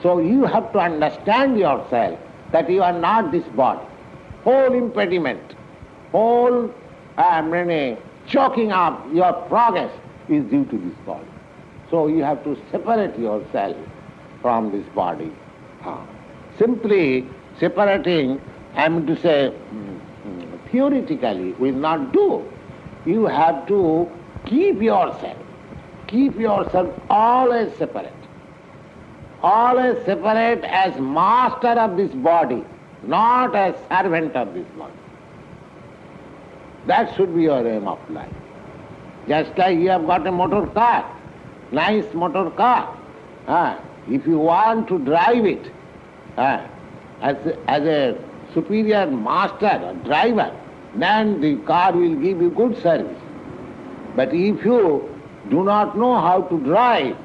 So you have to understand yourself that you are not this body. Whole impediment, whole choking up your progress is due to this body. So you have to separate yourself from this body. Simply separating, I mean to say, theoretically will not do. You have to keep yourself always separate. Always separate as master of this body, not as servant of this body. That should be your aim of life. Just like you have got a motor car, nice motor car. If you want to drive it as a superior master or driver, then the car will give you good service. But if you do not know how to drive,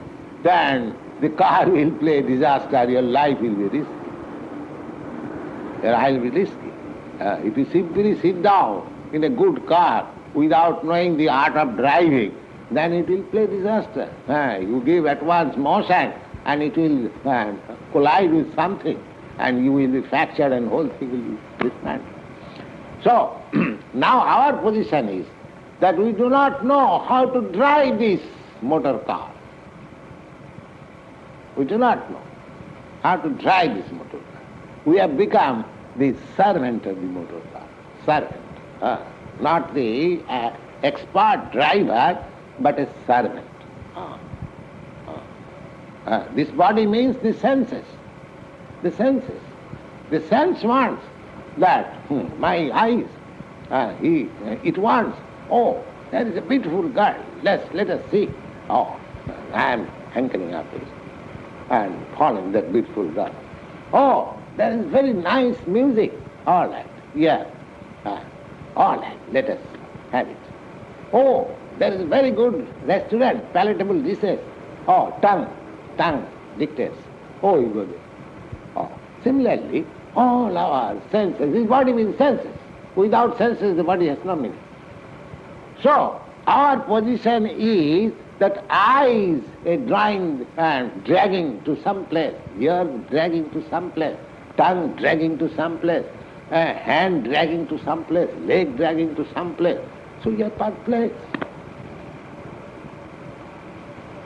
then the car will play disaster, your life will be risky. Your life will be risky. If you simply sit down in a good car without knowing the art of driving, then it will play disaster. You give at once motion and it will collide with something and you will be fractured and whole thing will be dismantled. So, now our position is that we do not know how to drive this motor car. We do not know how to drive this motor car. We have become the servant of the motor car. Servant. Not the expert driver, but a servant. This body means the senses. The senses. The sense wants that, my eyes, it wants, oh, there is a beautiful girl, let us see. Oh, I am hankering after it and following that beautiful girl. Oh, there is very nice music. All right, yeah. All right, let us have it. Oh, there is a very good restaurant, palatable dishes. Oh, tongue dictates. Oh, you go there. Oh. Similarly, all our senses, this body means senses. Without senses, the body has no meaning. So, our position is that eyes are dragging to some place, ears dragging to some place, tongue dragging to some place, hand dragging to some place, leg dragging to some place. So you are perplexed.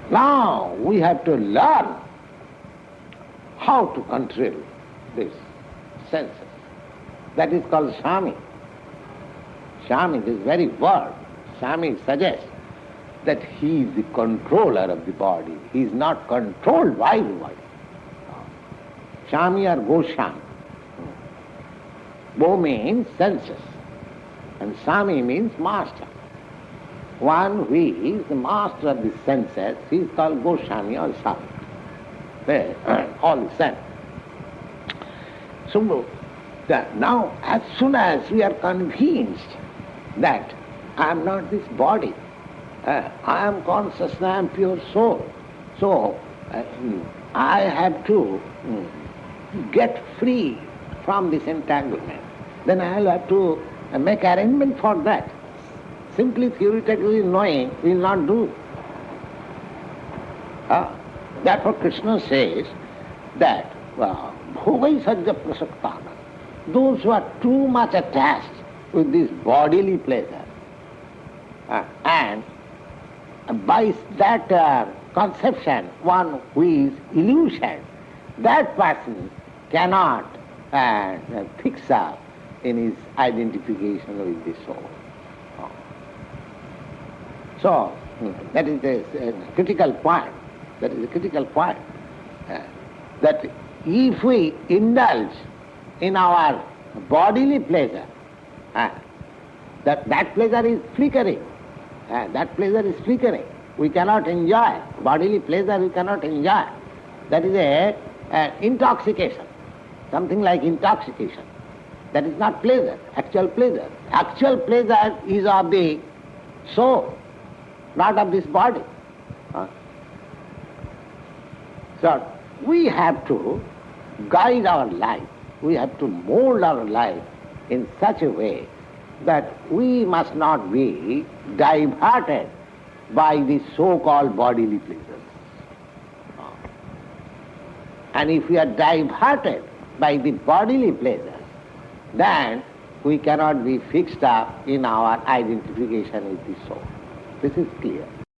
Now we have to learn how to control this senses. That is called Swami. Swami, this very word, Swami suggests that he is the controller of the body. He is not controlled by the body. Swami or Goswami. Bo means senses and Swami means master. One who is the master of the senses, he is called Goswami or Swami. They all the same. So now as soon as we are convinced that I am not this body, I am consciousness, I am pure soul. So I have to get free from this entanglement. Then I will have to make arrangement for that. Simply theoretically knowing will not do. Therefore Krishna says that bhogaishvarja-prasaktanam, those who are too much attached with this bodily pleasure, and by that conception, one who is illusion, that person cannot fix up in his identification with the soul. So that is the critical point. That is the critical point. That if we indulge in our bodily pleasure, that pleasure is flickering. That pleasure is flickering. We cannot enjoy. Bodily pleasure we cannot enjoy. That is a intoxication. Something like intoxication. That is not pleasure, actual pleasure. Actual pleasure is of the soul, not of this body. So we have to guide our life. We have to mold our life in such a way that we must not be diverted by the so-called bodily pleasures. And if we are diverted by the bodily pleasures, then we cannot be fixed up in our identification with the soul. This is clear.